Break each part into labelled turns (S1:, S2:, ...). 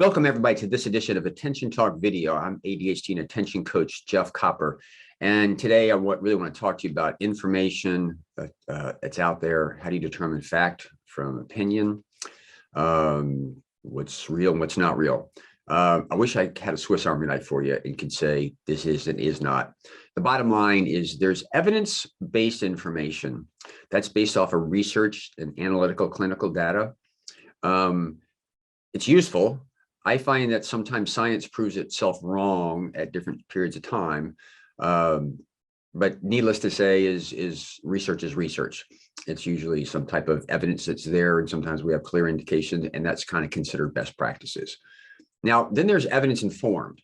S1: Welcome everybody to this edition of Attention Talk Video. I'm ADHD and attention coach 𝐔𝐘𝐒, and today I really want to talk to you about information that's out there. How do you determine fact from opinion? What's real and what's not real? I wish I had a Swiss Army knife for you and could say this is and is not. The bottom line is there's evidence-based information that's based off of research and analytical clinical data. It's useful. I find that sometimes science proves itself wrong at different periods of time. But needless to say is research is research. It's usually some type of evidence that's there, and sometimes we have clear indication, and that's kind of considered best practices. Now, then there's evidence informed.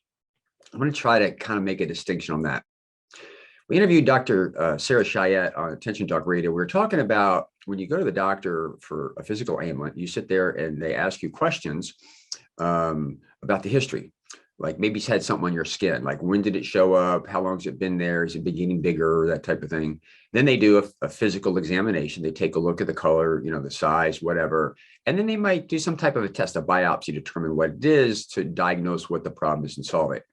S1: I'm going to try to kind of make a distinction on that. We interviewed Dr. Sarah Cheyette on Attention Talk Radio. We were talking about when you go to the doctor for a physical ailment, you sit there and they ask you questions about the history. Like maybe it's had something on your skin, like when did it show up? How long has it been there? Is it getting bigger? That type of thing. Then they do a physical examination. They take a look at the color, the size, whatever. And then they might do some type of a test, a biopsy, to determine what it is to diagnose what the problem is and solve it.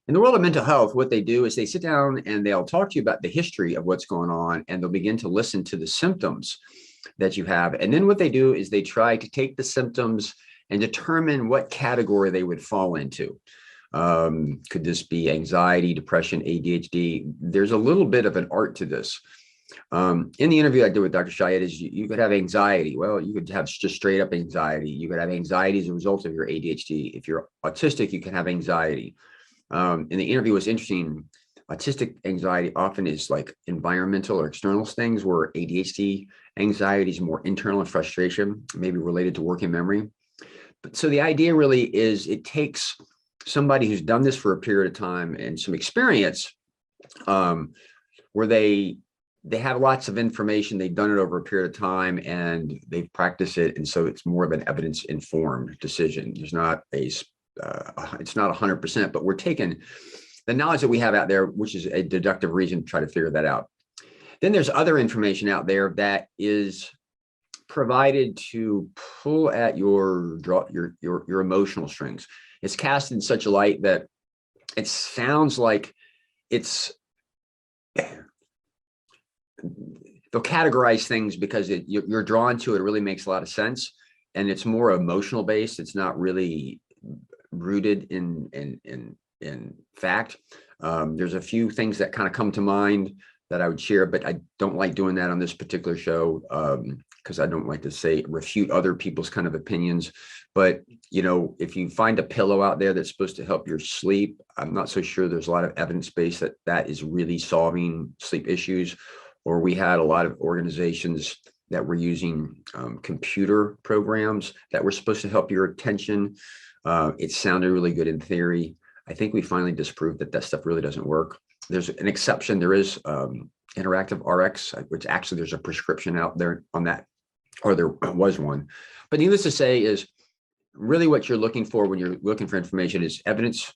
S1: In the world of mental health, what they do is they sit down and they'll talk to you about the history of what's going on, and they'll begin to listen to the symptoms that you have. And then what they do is they try to take the symptoms and determine what category they would fall into. Could this be anxiety, depression, ADHD? There's a little bit of an art to this. In the interview I did with Dr. Cheyette, is you could have anxiety. Well, you could have just straight up anxiety. You could have anxiety as a result of your ADHD. If you're autistic, you can have anxiety. And the interview was interesting. Autistic anxiety often is like environmental or external things, where ADHD anxiety is more internal and frustration, maybe related to working memory. But so the idea really is it takes somebody who's done this for a period of time and some experience, where they have lots of information, they've done it over a period of time and they've practiced it. And so it's more of an evidence-informed decision. There's not it's not 100%, but we're taking the knowledge that we have out there, which is a deductive reason to try to figure that out. Then there's other information out there that is provided to pull at your emotional strings. It's cast in such a light that it sounds like they'll categorize things because you're drawn to it. It really makes a lot of sense, and it's more emotional based. It's not really rooted in fact. There's a few things that kind of come to mind that I would share, but I don't like doing that on this particular show, because I don't like to refute other people's kind of opinions. But if you find a pillow out there that's supposed to help your sleep, I'm not so sure there's a lot of evidence base that is really solving sleep issues. Or we had a lot of organizations that were using computer programs that were supposed to help your attention. It sounded really good in theory. I think we finally disproved that stuff really doesn't work. There's an exception. There is Interactive RX, which actually there's a prescription out there on that, or there was one. But needless to say is really what you're looking for when you're looking for information is evidence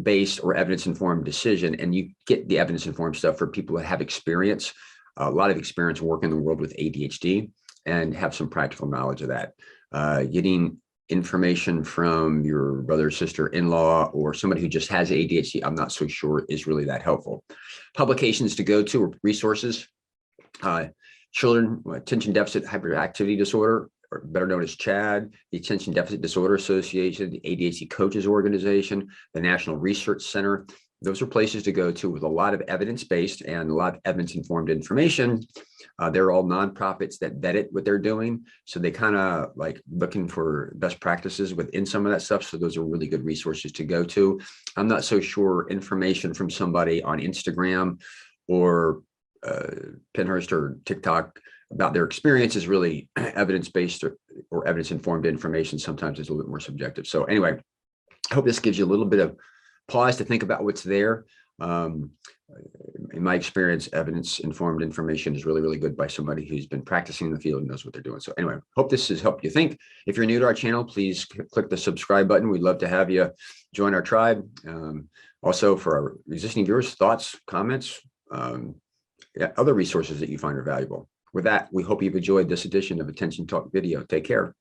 S1: based or evidence informed decision. And you get the evidence informed stuff for people that have experience, a lot of experience working in the world with ADHD and have some practical knowledge of that. Getting information from your brother or sister-in-law or somebody who just has ADHD, I'm not so sure is really that helpful. Publications to go to or resources: Children Attention Deficit Hyperactivity Disorder, or better known as CHAD, the Attention Deficit Disorder Association, the ADHD Coaches Organization, the National Research Center. Those are places to go to with a lot of evidence-based and a lot of evidence-informed information. They're all nonprofits that vet what they're doing. So they kind of like looking for best practices within some of that stuff. So those are really good resources to go to. I'm not so sure information from somebody on Instagram or Pinterest or TikTok about their experience is really evidence-based or evidence-informed information. Sometimes it's a little bit more subjective. So anyway, I hope this gives you a little bit of pause to think about what's there. In my experience, evidence-informed information is really, really good by somebody who's been practicing in the field and knows what they're doing. So anyway, hope this has helped you think. If you're new to our channel, please click the subscribe button. We'd love to have you join our tribe. Also, for our existing viewers, thoughts, comments, other resources that you find are valuable. With that, we hope you've enjoyed this edition of Attention Talk Video. Take care.